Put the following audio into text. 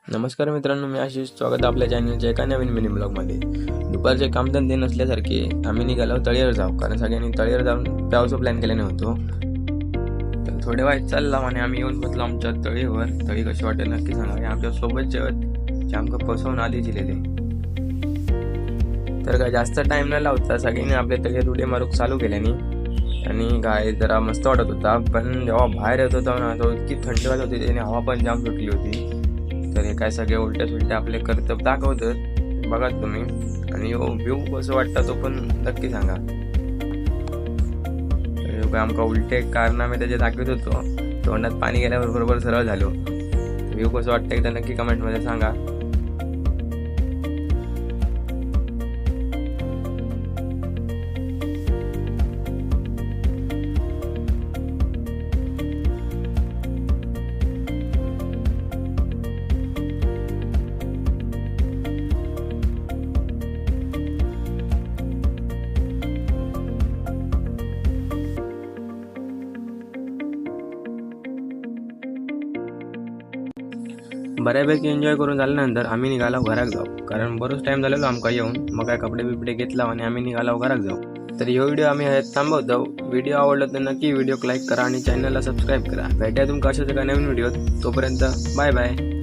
नमस्कार मित्रांनो, मी आशिष. स्वागत आहे आपल्या चॅनलच्या एका नवीन मिनी ब्लॉगमध्ये. दुपारचे कामधंदे नसल्यासारखे आम्ही निघालो तळीवर जाऊ, कारण सगळ्यांनी तळीवर जाऊन प्यावचा प्लॅन केल्याने होतो. तर थोडे वाईट चालला आणि आम्ही येऊन बसलो आमच्या तळीवर. तळी कशी वाटेल नक्की सांगा. आमच्या सोबतचे जे आमका फसवून आधी दिलेले. तर काय जास्त टाइम न लावता सगळ्यांनी आपल्या तळीत उडी मारूक चालू केल्याने आणि काय जरा मस्त वाटत होता. पण जेव्हा बाहेर येत होता ना, तो इतकी थंडी वाजत होती आणि हवा पण जाम सुटली होती. तर हे काय सगळे उलट्या सुलट्या आपले कर्तव्य दाखवतात, बघा तुम्ही. आणि व्ह्यू कसं वाटतं तो पण नक्की सांगा. तर आमका उलटे कारनामे त्याचे दाखवत होतो. तोंडात पाणी गेल्यावर बरोबर सरळ झालो. व्ह्यू कसं वाटतं एकदा नक्की कमेंटमध्ये सांगा. बऱ्यापैकी एन्जॉय करून झाल्यानंतर आम्ही निघालो घराक जाऊ, कारण बरोच टाइम झालेलो आमका येऊन. मग काय कपडे बिपडे घेतला आणि आम्ही निघालो घराक जाऊ. तर हे व्हिडिओ आम्ही थांबवतो. व्हिडिओ आवडला तर नक्की व्हिडिओ लाईक करा आणि चॅनलला सबस्क्राईब करा. भेटूया तुमका अशाच एका नवीन व्हिडिओत. तोपर्यंत बाय बाय.